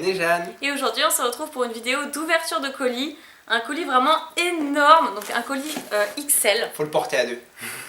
et Jeanne. Et aujourd'hui on se retrouve pour une vidéo d'ouverture de colis. Un colis vraiment énorme, donc un colis XL. Faut le porter à deux.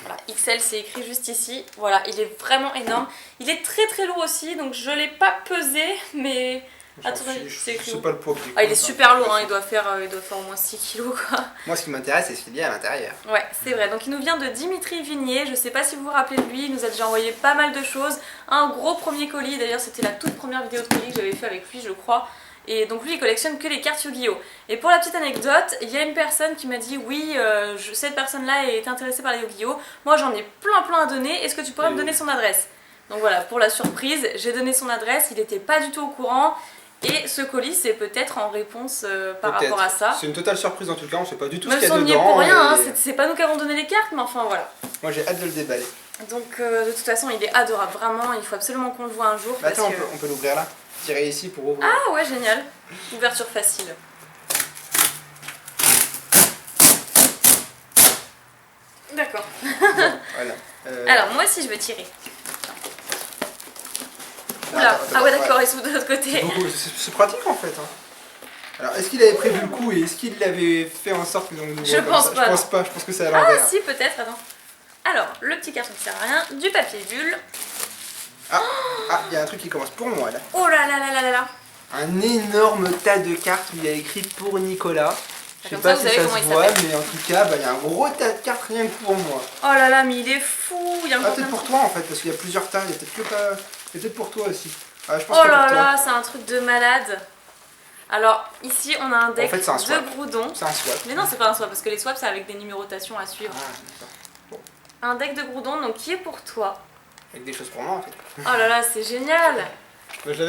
Voilà, XL c'est écrit juste ici. Voilà, il est vraiment énorme. Il est très très lourd aussi, donc je l'ai pas pesé, mais... Attendez, c'est écrit où ? Pas le poids que il est super lourd, hein, il doit faire au moins 6 kilos quoi. Moi ce qui m'intéresse c'est ce qu'il y a à l'intérieur. Ouais, c'est vrai. Donc il nous vient de Dimitri Vignier. Je sais pas si vous vous rappelez de lui, il nous a déjà envoyé pas mal de choses. Un gros premier colis, d'ailleurs c'était la toute première vidéo de colis que j'avais fait avec lui je crois. Et donc lui il collectionne que les cartes Yu-Gi-Oh! Et pour la petite anecdote, il y a une personne qui m'a dit oui, cette personne là est intéressée par les Yu-Gi-Oh! Moi j'en ai plein à donner, est-ce que tu pourrais me donner son adresse? Donc voilà, pour la surprise, j'ai donné son adresse, il n'était pas du tout au courant. Et ce colis c'est peut-être en réponse par rapport à ça. C'est une totale surprise en tout cas, on sait pas du tout Même ce qu'il y a si on y dedans. est pour rien, et... hein, c'est pas nous qui avons donné les cartes, mais enfin voilà. Moi j'ai hâte de le déballer. Donc de toute façon il est adorable, vraiment, il faut absolument qu'on le voit un jour. Bah, parce attends, que... on peut l'ouvrir là. Tirer ici pour ouvrir. Ah ouais, génial. Ouverture facile. D'accord. Voilà. Alors moi aussi je veux tirer. Oula, ah ouais d'accord, ils sont de l'autre côté. C'est pratique en fait. Hein. Alors est-ce qu'il avait prévu le coup et est-ce qu'il l'avait fait en sorte que nous Je pense pas. Je pense pas, je pense que c'est à l'envers. Ah si peut-être, attends. Alors, le petit carton qui sert à rien, du papier bulle. Ah, il y a un truc qui commence pour moi là. Oh là là là là là là. Un énorme tas de cartes où il y a écrit pour Nicolas. Je sais pas si ça se voit, mais en tout cas, il y a un gros tas de cartes rien que pour moi. Oh là là, mais il est fou. Il y a peut-être pour toi en fait, parce qu'il y a plusieurs tas, il y a peut-être pour toi aussi. Ah, je pense oh que là pour toi. là, c'est un truc de malade. Alors, ici, on a un deck en fait, de Groudon. C'est un swap. Mais non, c'est pas un swap, parce que les swaps, c'est avec des numérotations à suivre. Ah, bon. Un deck de Groudon, donc qui est pour toi. Avec des choses pour moi en fait. Oh là là, c'est génial.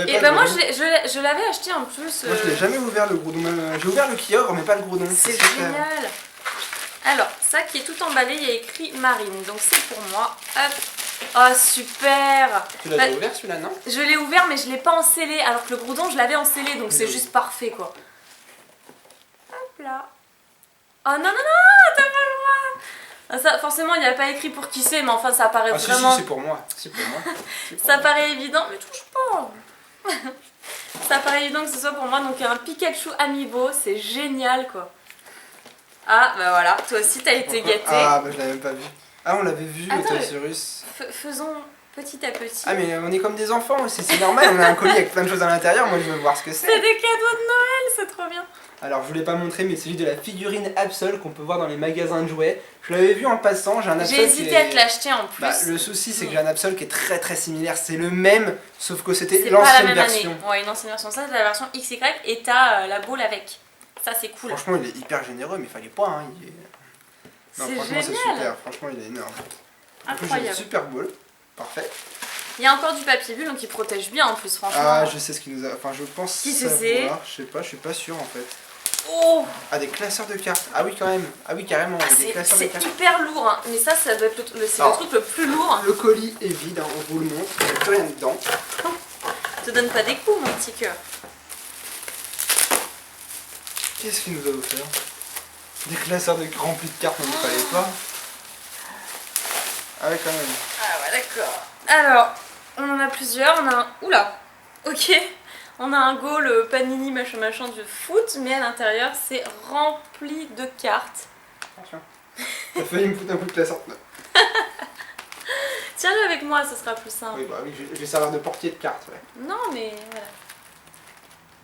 Et bah moi, je l'avais acheté en plus. Moi, je l'ai jamais ouvert le Groudon. J'ai ouvert le Kyogre, mais pas le Groudon. C'est génial. Alors, ça qui est tout emballé, il y a écrit Marine, donc c'est pour moi. Hop. Oh super. Tu l'as ouvert celui-là, non? Je l'ai ouvert mais je l'ai pas encellé, alors que le Groudon je l'avais encellé, donc c'est juste parfait quoi. Hop là. Oh non non non, t'as pas le droit. Ça, forcément il n'y a pas écrit pour qui c'est, mais enfin ça paraît vraiment... Si, c'est pour moi. Ça paraît évident, mais touche pas. Ça paraît évident que ce soit pour moi, donc il y a un Pikachu Amiibo, c'est génial quoi. Ah bah voilà, toi aussi t'as été gâté. Ah bah je l'avais même pas vu. Ah on l'avait vu, le Taurus. Faisons petit à petit. Ah mais on est comme des enfants aussi, c'est normal, on a un colis avec plein de choses à l'intérieur, moi je veux voir ce que c'est. C'est des cadeaux de Noël, c'est trop bien. Alors je vous l'ai pas montré, mais c'est juste de la figurine Absol qu'on peut voir dans les magasins de jouets. Je l'avais vu en passant, j'ai un Absol. J'ai hésité à te l'acheter en plus. Bah, le souci c'est que j'ai un Absol qui est très similaire, c'est le même, sauf que c'était l'ancienne version. Année. Ouais, une ancienne version, ça c'est la version XY et t'as la boule avec. Ça c'est cool. Franchement il est hyper généreux, mais il fallait pas. Hein. Non, franchement c'est super, franchement il est énorme. Incroyable. Super boule, parfait. Il y a encore du papier bulle donc il protège bien en plus, franchement. Ah, je sais ce qu'il nous a. Enfin, je pense. Qui c'est? Je sais pas, je suis pas sûr en fait. Oh! Ah, des classeurs de cartes. Ah oui, quand même. Ah oui, carrément. Des classeurs de cartes. C'est hyper lourd, hein. Mais ça doit être le truc le plus lourd. Le colis est vide, hein, on vous le montre. Il n'y a plus rien dedans. Te donne pas des coups, mon petit cœur. Qu'est-ce qu'il nous a offert? Des classeurs remplis de cartes, on ne fallait pas. Ah ouais, quand même. Ah ouais, d'accord. Alors, on en a plusieurs. On a un... Oula! Ok. On a un goal Panini machin du foot, mais à l'intérieur c'est rempli de cartes. Attention. T'as failli me foutre un coup de classeur. Tiens-le avec moi, ce sera plus simple. Oui, bah oui, je vais servir de portier de cartes. Ouais. Non, mais voilà.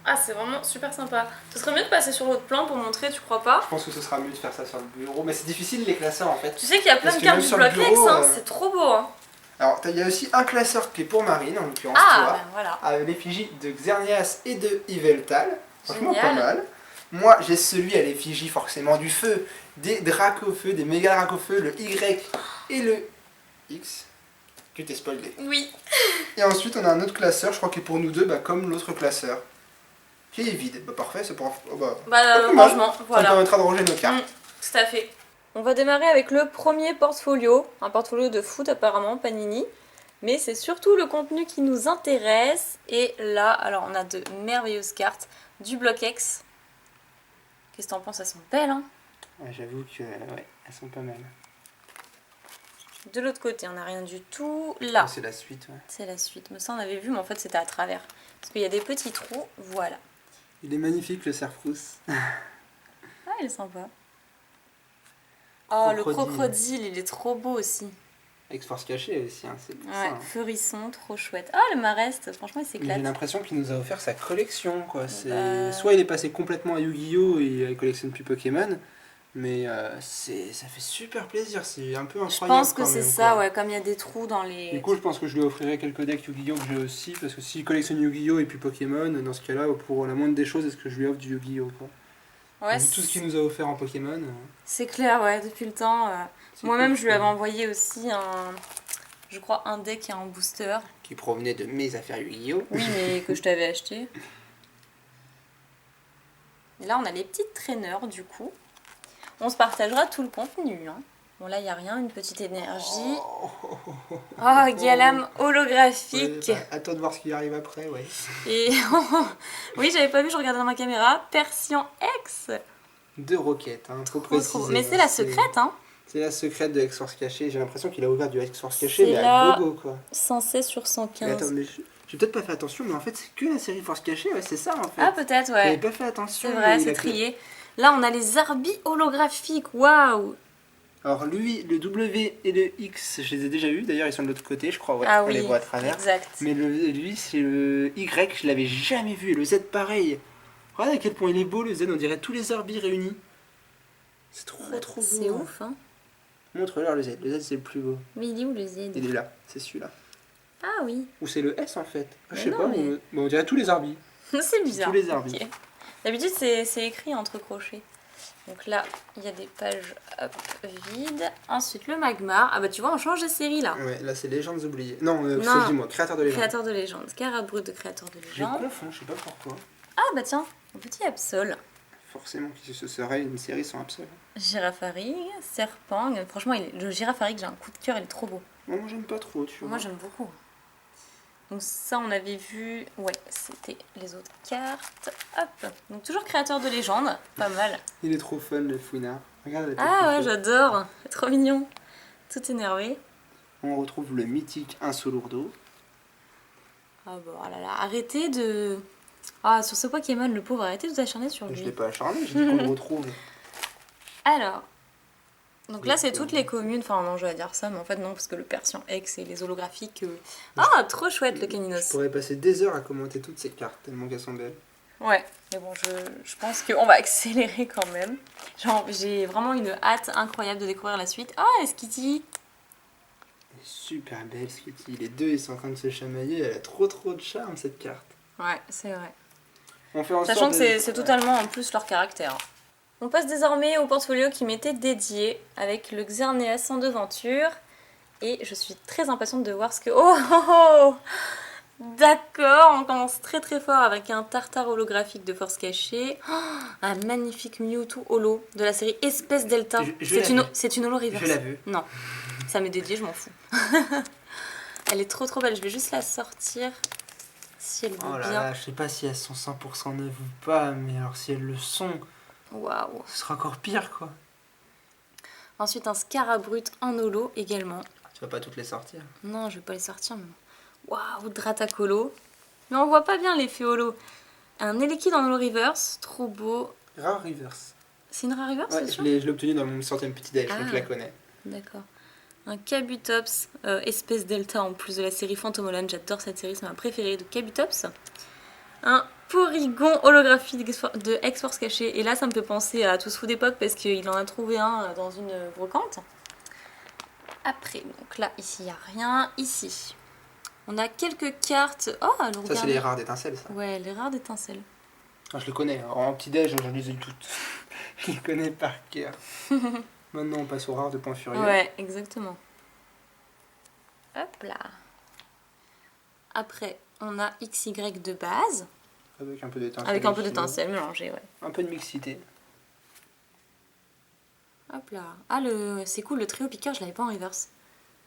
Ah, c'est vraiment super sympa. Ce serait mieux de passer sur l'autre plan pour montrer, tu crois pas? Je pense que ce sera mieux de faire ça sur le bureau, mais c'est difficile les classeurs en fait. Tu sais qu'il y a plein de cartes du Block-X, hein, c'est trop beau. Hein. Alors, il y a aussi un classeur qui est pour Marine, en l'occurrence toi, ben voilà. avec l'effigie de Xerneas et de Yveltal. Franchement, génial. pas mal. Moi, j'ai celui à l'effigie forcément du feu, des Dracofeu, des méga Dracofeu, le Y et le X. Tu t'es spoilé. Oui. Et ensuite, on a un autre classeur, je crois, qui est pour nous deux, comme l'autre classeur, qui est vide. Bah, parfait, c'est pour. Rangement, voilà. Ça permettra de ranger nos cartes. Tout à fait. On va démarrer avec le premier portfolio, un portfolio de foot apparemment, Panini. Mais c'est surtout le contenu qui nous intéresse. Et là, alors on a de merveilleuses cartes du Block-X. Qu'est-ce que t'en penses? Elles sont belles, hein? Ouais, j'avoue que ouais, elles sont pas mal. De l'autre côté, on n'a rien du tout. Là, C'est la suite, ouais. c'est la suite. Mais ça, on avait vu, mais en fait, c'était à travers. Parce qu'il y a des petits trous. Voilà. Il est magnifique, le cerf-rousse. Ah, il est sympa. Oh, le Crocodile. crocodile, il est trop beau aussi. Avec force cachée aussi, hein, c'est pour ça. Ouais, Hein. Feurisson, trop chouette. Oh, le Marest, franchement, il J'ai s'éclate. l'impression qu'il nous a offert sa collection, quoi. C'est... Bah. Soit il est passé complètement à Yu-Gi-Oh! Et il collectionne plus Pokémon, mais ça fait super plaisir, c'est un peu Je incroyable. pense que quand c'est même, ça, quoi. ouais, comme il y a des trous dans les... Du coup, je pense que je lui offrirai quelques decks Yu-Gi-Oh! Que j'ai aussi, parce que s'il collectionne Yu-Gi-Oh! Et puis Pokémon, dans ce cas-là, pour la moindre des choses, est-ce que je lui offre du Yu-Gi-Oh! Quoi. Ouais, Vu tout ce qu'il nous a offert en Pokémon. c'est clair, ouais, depuis le temps. C'est Moi-même, cool, je lui avais quoi. envoyé aussi je crois, un deck et un booster. Qui provenait de mes affaires Yu-Gi-Oh! Oui, mais que je t'avais acheté. Et là, on a les petites traîneurs, du coup. On se partagera tout le contenu. Hein. Bon, là, il n'y a rien, une petite énergie. Oh, Galam holographique. Ouais, bah, attends de voir ce qui arrive après, ouais. Et oui, j'avais pas vu, je regardais dans ma caméra. Persian X. 2 roquettes, hein, faut Trop, préciser. trop. Mais c'est la secrète, hein. C'est la secrète de X-Force caché. J'ai l'impression qu'il a ouvert du X-Force caché, C'est mais là. à gogo, quoi. 116 sur Mais 115. attends, mais j'ai peut-être pas fait attention, mais en fait, c'est que la série Force cachée, ouais, c'est ça en fait. Ah, peut-être, J'avais ouais. pas fait attention. C'est vrai, mais il c'est a fait- trié. Là, on a les Arbis holographiques. Waouh. Alors, lui, le W et le X, je les ai déjà eus. D'ailleurs, ils sont de l'autre côté, je crois, ouais. Ah On oui, les voit à travers. exact. Mais lui, c'est le Y, je l'avais jamais vu. Et le Z, pareil. Regarde à quel point il est beau, le Z, on dirait tous les Arbis réunis. C'est trop beau. C'est ouf, hein. Montre-leur le Z. Le Z, c'est le plus beau. Mais il est où le Z? Il est là, c'est celui-là. Ah oui. Ou c'est le S en fait. Ah, je Mais sais non, pas, mais- mais on dirait tous les Arbis. C'est bizarre. tous les Arbis. Ok. D'habitude, c'est écrit entre crochets. Donc là, il y a des pages hop, vides. Ensuite, le Magmar. Ah bah tu vois, on change de série là. Ouais, là c'est Légendes oubliées. Non, Non. excuse-moi, créateur de légendes. Créateur de légende. Carabrut de créateur de Je légende. confonds, je sais pas pourquoi. Ah bah tiens, un petit Absol. Forcément que ce serait une série sans Absol. Girafarig, Serpent. Franchement, le Girafarig, j'ai un coup de cœur, il est trop beau. Moi j'aime pas trop, tu vois. Moi, j'aime beaucoup. Donc ça, on avait vu... Ouais, c'était les autres cartes. Hop. Donc toujours créateur de légende. Pas mal. Il est trop fun le fouinard. Regarde la tête Ah qu'il ouais, fait. j'adore. Trop mignon. Tout énervé. On retrouve le mythique Insolourdo. Ah bah oh là là, arrêtez de... Ah, sur ce Pokémon, le pauvre, arrêtez de vous acharner sur Je lui. l'ai pas acharné, j'ai dit qu'on le retrouve. Alors, donc là, Les c'est toutes les communes. Enfin, non, je vais dire ça, mais en fait, non, parce que le Persian X et les holographiques... Ah, trop chouette, le Je Caninos. pourrais passer des heures à commenter toutes ces cartes, tellement qu'elles sont belles. Ouais, mais bon, je pense qu'on va accélérer quand même. Genre, j'ai vraiment une hâte incroyable de découvrir la suite. Ah, Skitty. Elle est super belle, Skitty. Les deux, ils sont en train de se chamailler. Elle a trop de charme, cette carte. Ouais, c'est vrai. On fait en Sachant sorte que de- c'est totalement en plus leur caractère. On passe désormais au portfolio qui m'était dédié avec le Xerneas en devanture. Et je suis très impatiente de voir ce que... Oh, oh, oh. D'accord, on commence très fort avec un tartare holographique de force cachée. Oh, un magnifique Mewtwo holo de la série Espèce Delta. Je l'ai vu. C'est une holo reverse. Je l'ai vu. Non, ça m'est dédié, je m'en fous. Elle est trop belle, je vais juste la sortir si elle veut Oh là bien. là, je sais pas si elles sont 100% neuves ou pas, mais alors si elles le sont, Waouh. ce sera encore pire quoi. Ensuite un Scarabrut en holo également. Tu vas pas toutes les sortir. Non, je vais pas les sortir. Mais... Waouh, Dratacolo. Mais on voit pas bien l'effet holo. Un Elekid en holo reverse, trop beau. Rare reverse. C'est une rare reverse, Ouais, c'est je sûr? l'ai obtenu dans mon centième petit déj, donc Ah. je la connais. D'accord. Un Kabutops, espèce delta en plus de la série Phantomolan. J'adore cette série, c'est ma préférée de Kabutops. Un Porygon holographique de X-Force caché. Et là, ça me fait penser à Tous Fous d'époque parce qu'il en a trouvé un dans une brocante. Après, donc là, ici, il n'y a rien. Ici, on a quelques cartes. Oh, alors Ça, c'est regardez. les rares d'étincelles, ça. Ouais, les rares d'étincelles. Ah, je les connais. En petit déj, je les ai toutes. Je les connais par cœur. Maintenant, on passe aux rares de Point Furieux. Ouais, exactement. Hop là. Après, on a XY de base. Avec un peu d'étincelles. Avec un peu aussi. d'étincelles mélangées, ouais. Un peu de mixité. Hop là. Ah, c'est cool, le trio piqueur, je l'avais pas en reverse.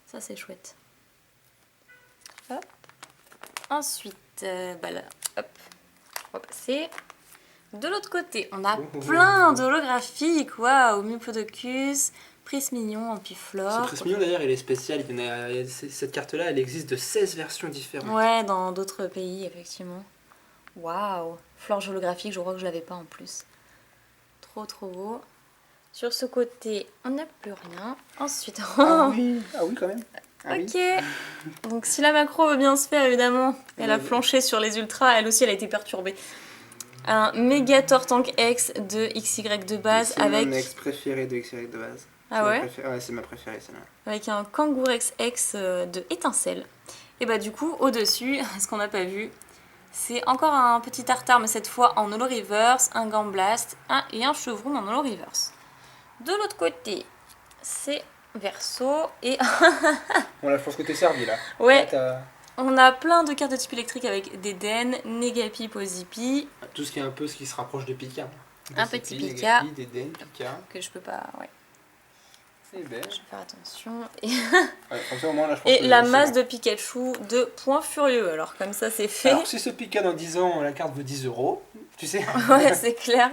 Ça, c'est chouette. Hop. Ensuite, bah là, hop. On va passer. De l'autre côté, on a Oh. plein d'holographiques. Waouh, Mupodocus, Prise Mignon en Ce Piflore. Prise Mignon d'ailleurs, il est spécial. Cette carte-là, elle existe de 16 versions différentes. Ouais, dans d'autres pays, effectivement. Waouh! Flore holographique, je crois que je l'avais pas en plus. Trop trop beau. Sur ce côté, on n'a plus rien. Ensuite, Ah oui, quand même. Ah oui. ok. Donc si la macro veut bien se faire, évidemment, elle a flanché sur les ultras, elle aussi elle a été perturbée. Un Megator Tank X de XY de base C'est avec... mon ex préféré de XY de base. Ah ouais? Ouais, c'est ma préférée celle-là. Avec un Kangourex X de étincelle. Et bah du coup, au-dessus, ce qu'on n'a pas vu, c'est encore un petit tartare, mais cette fois en holo reverse, un Gambblast et un Chevron en holo reverse. De l'autre côté, c'est Verso et... Bon là, je pense que t'es servi là. ouais, Là, on a plein de cartes de type électrique avec des Den, Negapi, Posipi, tout ce qui est un peu ce qui se rapproche de Pika. un petit Pika, Des Den, Pika. que je peux pas... ouais, C'est belle. je vais faire attention. Ouais, comme ça, au moins, là, je pense Et que la c'est masse bon. de Pikachu de Point Furieux, alors comme ça c'est fait. Alors, si ce Pika dans 10 ans, la carte vaut 10 €, tu sais. Ouais, c'est clair.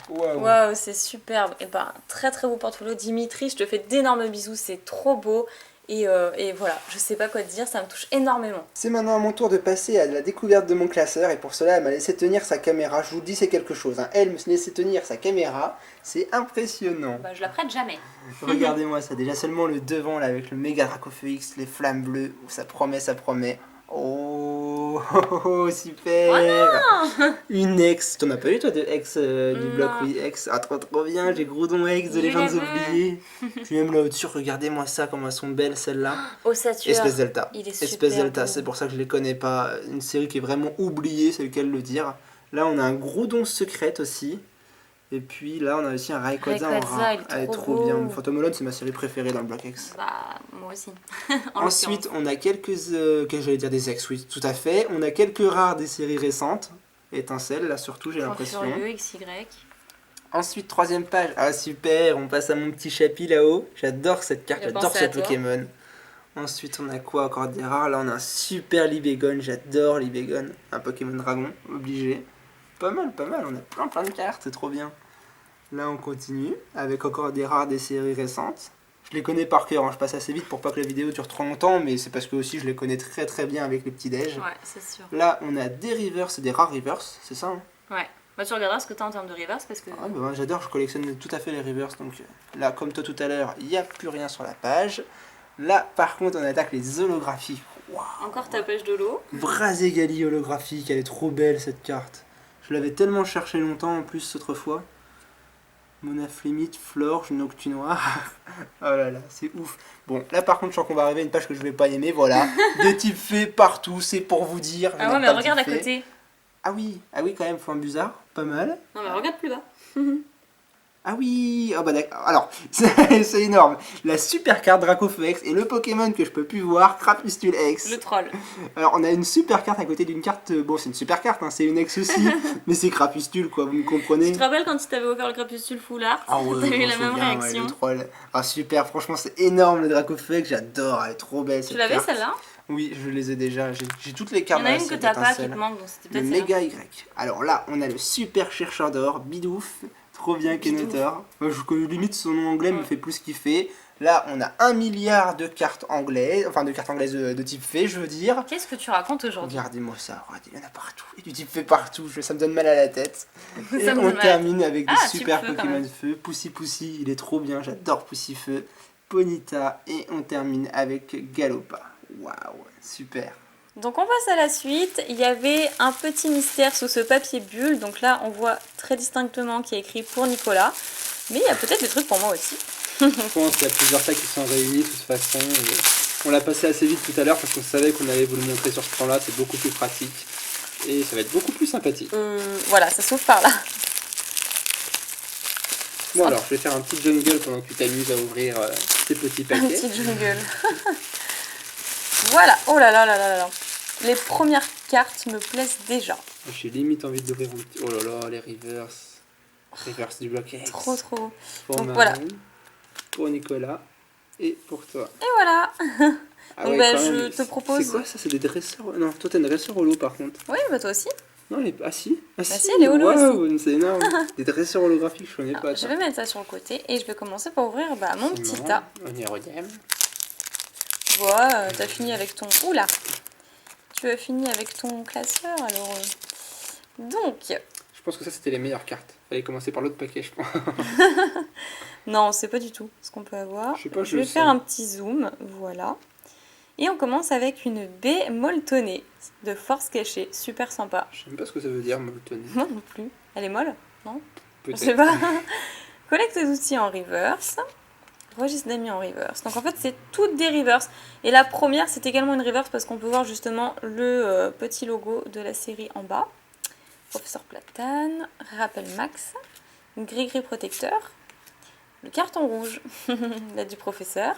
Waouh. Waouh, c'est superbe. Et ben, très très beau portfolio. Dimitri, je te fais d'énormes bisous, c'est trop beau. Et voilà, je sais pas quoi te dire, ça me touche énormément. C'est maintenant à mon tour de passer à la découverte de mon classeur et pour cela elle m'a laissé tenir sa caméra. Je vous dis c'est quelque chose, hein. Elle me laissait tenir sa caméra, c'est impressionnant. Bah, je la prête jamais. Regardez-moi ça, déjà seulement le devant là avec le méga Dracofeu X, les flammes bleues, oh, ça promet, ça promet. Oh, super. Une ex, t'en as pas eu toi de ex du bloc Non. oui ex. Ah trop bien, j'ai Groudon ex de Je Légendes les veux. oubliées. Puis même là au-dessus, regardez-moi ça, comment elles sont belles celles-là. Oh, Saturne. Espèce Delta. Il est Espèce super Delta, beau. c'est pour ça que je les connais pas. Une série qui est vraiment oubliée, c'est le cas de le dire. Là, on a un Groudon secrète aussi. Et puis là, on a aussi un Rayquaza en Rayquaza, rat. il est Elle est trop trop bien. beau. Phantom Holon, c'est ma série préférée dans le bloc X. Bah, moi aussi. Ensuite, on a quelques. J'allais dire des ex, oui, tout à fait. On a quelques rares des séries récentes. Étincelle, là surtout, j'ai Point l'impression. Furieux, XY. Ensuite, troisième page. Ah, super, on passe à mon petit chapi là-haut. J'adore cette carte, Il a j'adore pensé ce à toi. Pokémon. Ensuite, on a quoi encore des rares? Là, on a un super Libégon. J'adore Libégon. Un Pokémon dragon, obligé. Pas mal, pas mal. On a plein de cartes, c'est trop bien. Là, on continue avec encore des rares des séries récentes. Je les connais par cœur, hein. Je passe assez vite pour pas que la vidéo dure trop longtemps, mais c'est parce que aussi je les connais très très bien avec les petits déj. Ouais, c'est sûr. Là, on a des reverse et des rares reverse, c'est ça, hein? Ouais. Bah, tu regarderas ce que t'as en termes de reverse parce que. Ah, bah, moi, j'adore, je collectionne tout à fait les reverse, donc là, comme toi tout à l'heure, il n'y a plus rien sur la page. Là, par contre, on attaque les holographies. Waouh. Encore ta pêche de l'eau. Braségali holographique, elle est trop belle cette carte. Je l'avais tellement cherché longtemps en plus autrefois. Monaflémite, Florge, Noctunoir. Oh là là, c'est ouf. Bon, là par contre, je sens qu'on va arriver à une page que je vais pas aimer, voilà. Des types faits partout, c'est pour vous dire. je Ah n'aime ouais, mais pas le regarde à type fait. côté. Ah oui, quand même, Flamme Buzard, pas mal. Non, mais regarde plus bas. Ah oui, oh bah d'accord. Alors, c'est énorme. La super carte Dracofeu X et le Pokémon que je peux plus voir, Crapuscule X. Le troll. Alors, on a une super carte à côté d'une carte. Bon, c'est une super carte, hein, c'est une X aussi, mais c'est Crapuscule, quoi, vous me comprenez? Tu te rappelles quand tu t'avais offert le crépuscule full art? Ah ouais, T'as je eu m'en la même souviens, ouais, réaction. le troll. Ah super, franchement c'est énorme le Dracofeu X, j'adore, elle est trop belle Tu cette l'avais carte. celle-là? Oui, je les ai déjà, j'ai toutes les Il y cartes en a dans la une que série t'as pas qui d'étincelles. te manque, donc c'était Le peut-être celle-là. méga Y. Alors là, on a le super chercheur d'or, Bidouf, trop bien Kenotor. Moi je connais limite son nom anglais me Ouais. fait plus kiffer. Là, on a 1 milliard de cartes anglaises, enfin de cartes anglaises de type fée, je veux dire. Qu'est-ce que tu racontes aujourd'hui? Regardez-moi ça, regardez, il y en a partout. Et du type fait partout, ça me donne mal à la tête. Et Ça me on donne mal. termine avec des Ah, super type feu, quand Pokémon même. feu. Poussy Poussy, il est trop bien, j'adore Poussy Feu. Ponyta, et on termine avec Galopa. Waouh, super. Donc on passe à la suite. Il y avait un petit mystère sous ce papier bulle. Donc là, on voit très distinctement qu'il y a écrit pour Nicolas. Mais il y a peut-être des trucs pour moi aussi. Je pense qu'il y a plusieurs tas qui sont réunis de toute façon. Et on l'a passé assez vite tout à l'heure parce qu'on savait qu'on allait vous le montrer sur ce plan-là, c'est beaucoup plus pratique. Et ça va être beaucoup plus sympathique. Voilà, ça s'ouvre par là. Bon alors, je vais faire un petit jungle pendant que tu t'amuses à ouvrir ces petits Un paquets. petit jungle. Voilà, oh là là là là là. Les premières cartes me plaisent déjà. J'ai limite envie d'ouvrir un petit... Oh là là, les reverse. Reverse du bloc X. Trop trop. Pour Donc, Marine, voilà. pour Nicolas et pour toi. Et voilà. Ah Donc, ouais, bah, quand je même. te propose- C'est quoi ça? C'est des dresseurs? Non, toi t'as une dresseur au lot par contre. Oui, bah toi aussi. Non, ah si. Ah si, elle est holo Waouh, c'est énorme. Des dresseurs holographiques, je connais pas. Je vais mettre ça sur le côté et je vais commencer par ouvrir mon petit marrant. tas. On y regarde. Voilà, t'as fini avec ton... Oula! Tu as fini avec ton classeur, alors... Donc... Je pense que ça, c'était les meilleures cartes. Fallait commencer par l'autre paquet, je pense. Non, c'est pas du tout ce qu'on peut avoir. Je sais pas, je vais faire un petit zoom, voilà. Et on commence avec une baie molletonnée de force cachée, super sympa. Je sais même pas ce que ça veut dire, molletonnée. Moi non plus. Elle est molle, non? Peut-être. Je sais pas. Collecte d'outils en reverse. Registre d'amis en reverse. Donc en fait, c'est toutes des reverse. Et la première, c'est également une reverse parce qu'on peut voir justement le petit logo de la série en bas. Professeur Platane, rappel max, gris-gris protecteur, le carton rouge, là du professeur.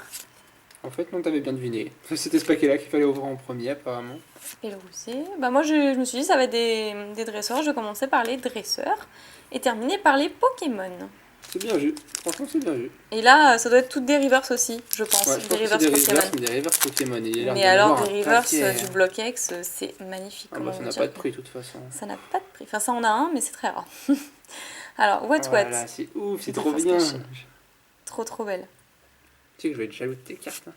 En fait, non, t'avais bien deviné. C'était ce paquet-là qu'il fallait ouvrir en premier, apparemment. Et le roussé. Bah moi, je me suis dit, ça va être des dresseurs. Je vais commencer par les dresseurs et terminer par les Pokémon. C'est bien vu. Franchement, c'est bien vu. Et là, ça doit être toutes des reverse aussi, je pense. Ouais, des reverse Pokémon. Des reverse Pokémon. Mais alors, des reverse du bloc X, c'est magnifique. Ah bah, ça n'a pas de prix, de toute façon. Ça n'a pas de prix. Enfin, ça en a un, mais c'est très rare. Alors, What Voilà, c'est ouf, c'est trop bien. Trop belle. Tu sais que je vais être jaloux de tes cartes. Hein.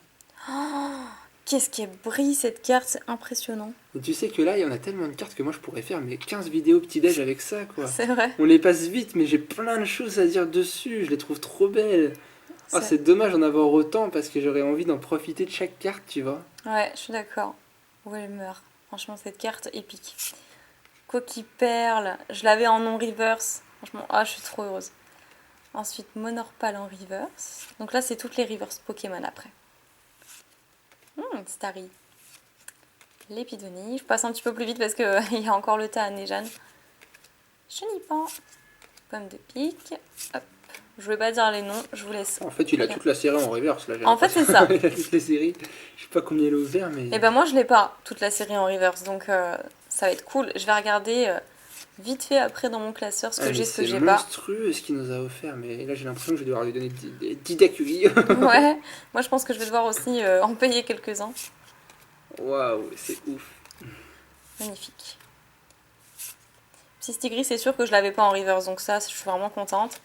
Oh, qu'est-ce qu'elle brille cette carte, c'est impressionnant. Et tu sais que là, il y en a tellement de cartes que moi je pourrais faire 15 vidéos petit-déj avec ça, quoi. C'est vrai. On les passe vite, mais j'ai plein de choses à dire dessus, je les trouve trop belles. Ah, c'est dommage d'en avoir autant parce que j'aurais envie d'en profiter de chaque carte, tu vois. Ouais, je suis d'accord. Où elle meurt. Franchement, cette carte épique. Coquille perle, je l'avais en non-reverse. Franchement, je suis trop heureuse. Ensuite, Monorpal en reverse. Donc là, c'est toutes les reverse Pokémon après. Starry. L'épidonie. Je passe un petit peu plus vite parce qu'il y a encore le tas à Néjane. Chenipan. Pomme de pique. Hop. Je vais pas dire les noms, je vous laisse. En fait, il a toute la série en reverse. Là, en fait, c'est ça. Il a toutes les séries. Je sais pas combien il a ouvert, mais... Et ben moi, je l'ai pas, toute la série en reverse. Donc, ça va être cool. Je vais regarder vite fait après dans mon classeur ce que j'ai, ce que j'ai pas. C'est monstrueux ce qu'il nous a offert. Mais là, j'ai l'impression que je vais devoir lui donner des didaculi. Ouais. Moi, je pense que je vais devoir aussi en payer quelques-uns. Waouh, c'est ouf. Magnifique. Psystigris, c'est sûr que je l'avais pas en reverse. Donc ça, je suis vraiment contente.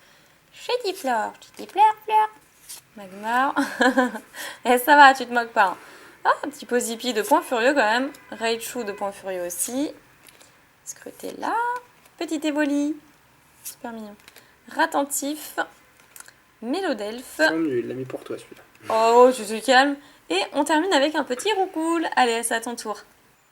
Chetifleur, Fleur. Magmar. Et ça va, tu te moques pas. Hein. Ah, un petit Pozipi de Point Furieux quand même. Raichu de Point Furieux aussi. Scrutella. Petit Évoli. Super mignon. Ratentif. Mélodelfe. Il l'a mis pour toi celui-là. Oh, tu te calmes. Et on termine avec un petit Roucoule. Allez, c'est à ton tour.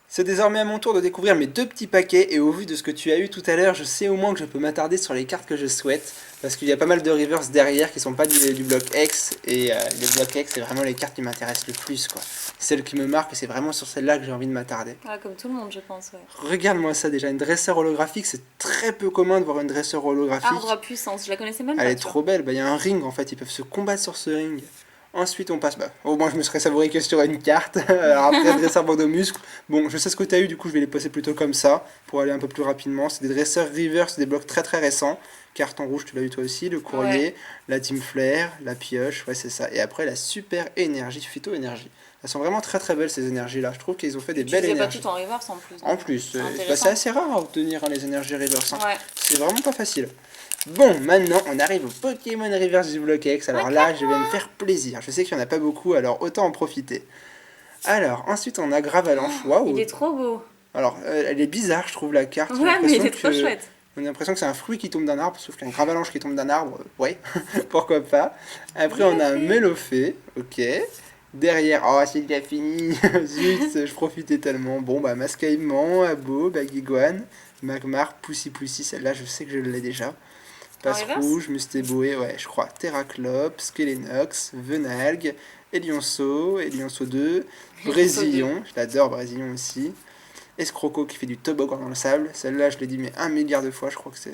C'est désormais à mon tour de découvrir mes deux petits paquets et au vu de ce que tu as eu tout à l'heure, je sais au moins que je peux m'attarder sur les cartes que je souhaite parce qu'il y a pas mal de reverse derrière qui sont pas du bloc X et le bloc X c'est vraiment les cartes qui m'intéressent le plus quoi. Celles qui me marquent et c'est vraiment sur celles-là que j'ai envie de m'attarder. Ah, comme tout le monde je pense, ouais. Regarde-moi ça déjà, une dresseur holographique, c'est très peu commun de voir une dresseur holographique. Arbre à puissance, je la connaissais même pas. Elle est trop belle, il y a un ring en fait, ils peuvent se combattre sur ce ring. Ensuite on passe, au moins je me serais savouré que sur une carte. Alors après dresseur bandeau muscle, bon je sais ce que tu as eu, du coup je vais les passer plutôt comme ça, pour aller un peu plus rapidement. C'est des dresseurs reverse, des blocs très récents. Carte en rouge, tu l'as eu toi aussi, le courrier, ouais. La team flair, la pioche, ouais c'est ça. Et après la super énergie, phyto-énergie. Elles sont vraiment très belles ces énergies là, je trouve qu'ils ont fait des belles énergies. Tu pas tout en reverse en plus. En plus, c'est assez rare à obtenir les énergies reverse. Hein. Ouais. C'est vraiment pas facile. Bon, maintenant, on arrive au Pokémon Reverse du bloc X. Alors là, je vais me faire plaisir. Je sais qu'il n'y en a pas beaucoup, alors autant en profiter. Alors, ensuite, on a Gravalanche. Waouh! Il est trop beau. Alors, elle est bizarre, je trouve, la carte. Ouais, mais il est trop chouette. On a l'impression que c'est un fruit qui tombe d'un arbre, sauf qu'un Gravalanche qui tombe d'un arbre, ouais, pourquoi pas. Après, on a un Melofée, ok. Derrière, oh, c'est déjà fini. Zut, je profitais tellement. Bon, bah, Mascaïmant, Abo, Baguiguane, Magmar, Poussy, celle-là, je sais que je l'ai déjà. Passe rouge, Mustéboé, ouais, je crois. Terraclope, Skelenox, Venalgue, Elionceau 2, Brésillon, je l'adore, Brésillon aussi. Escroco qui fait du toboggan dans le sable. Celle-là, je l'ai dit mais 1 milliard de fois, je crois que c'est...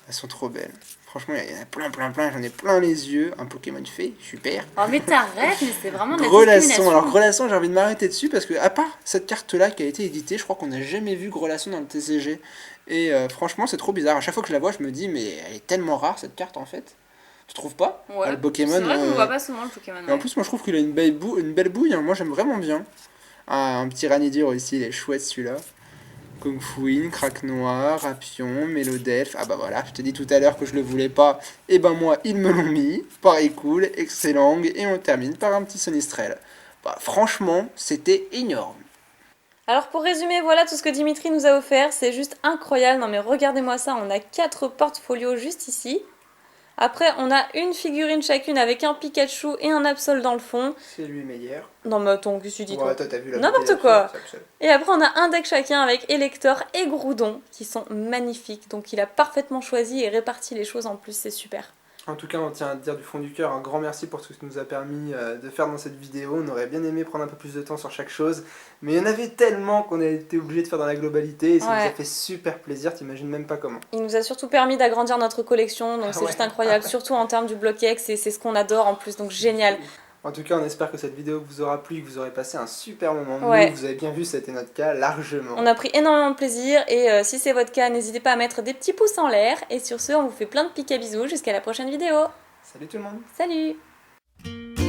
Elles sont trop belles. Franchement, il y en a plein, j'en ai plein les yeux. Un Pokémon fait, super. Oh mais t'arrêtes, mais c'est vraiment de la Grelasson, alors Grelasson, j'ai envie de m'arrêter dessus parce que, à part cette carte-là qui a été éditée, je crois qu'on n'a jamais vu Grelasson dans le TCG. Et franchement, c'est trop bizarre. À chaque fois que je la vois, je me dis, mais elle est tellement rare cette carte en fait. Tu trouves pas? Ouais. Le Pokémon. C'est vrai qu'on ne voit pas souvent le Pokémon. Ouais. En plus, moi je trouve qu'il a une belle bouille. Hein. Moi j'aime vraiment bien. Ah, un petit Ranidir aussi, il est chouette celui-là. Kung Fuin, Crack Noir, Rapion, Mélodelph. Ah bah voilà, je t'ai dit tout à l'heure que je le voulais pas. Et ben moi, ils me l'ont mis. Pareil cool, excellent. Et on termine par un petit Sonistrel. Bah franchement, c'était énorme. Alors pour résumer, voilà tout ce que Dimitri nous a offert, c'est juste incroyable. Non mais regardez-moi ça, on a 4 portfolios juste ici. Après, on a une figurine chacune avec un Pikachu et un Absol dans le fond. C'est lui meilleur. Non mais attends, qu'est-ce que tu dis toi? Ouais, toi t'as vu la N'importe quoi. Et après, on a un deck chacun avec Elector et Groudon qui sont magnifiques. Donc il a parfaitement choisi et réparti les choses en plus, c'est super. En tout cas, on tient à te dire du fond du cœur un grand merci pour tout ce que tu nous a permis de faire dans cette vidéo. On aurait bien aimé prendre un peu plus de temps sur chaque chose, mais il y en avait tellement qu'on a été obligé de faire dans la globalité et ça nous a fait super plaisir, t'imagines même pas comment. Il nous a surtout permis d'agrandir notre collection, donc c'est juste incroyable, surtout en termes du bloc-X, et c'est ce qu'on adore en plus, donc génial. En tout cas, on espère que cette vidéo vous aura plu et que vous aurez passé un super moment. Nous, vous avez bien vu, c'était notre cas largement. On a pris énormément de plaisir et si c'est votre cas, n'hésitez pas à mettre des petits pouces en l'air. Et sur ce, on vous fait plein de pics à bisous jusqu'à la prochaine vidéo. Salut tout le monde. Salut.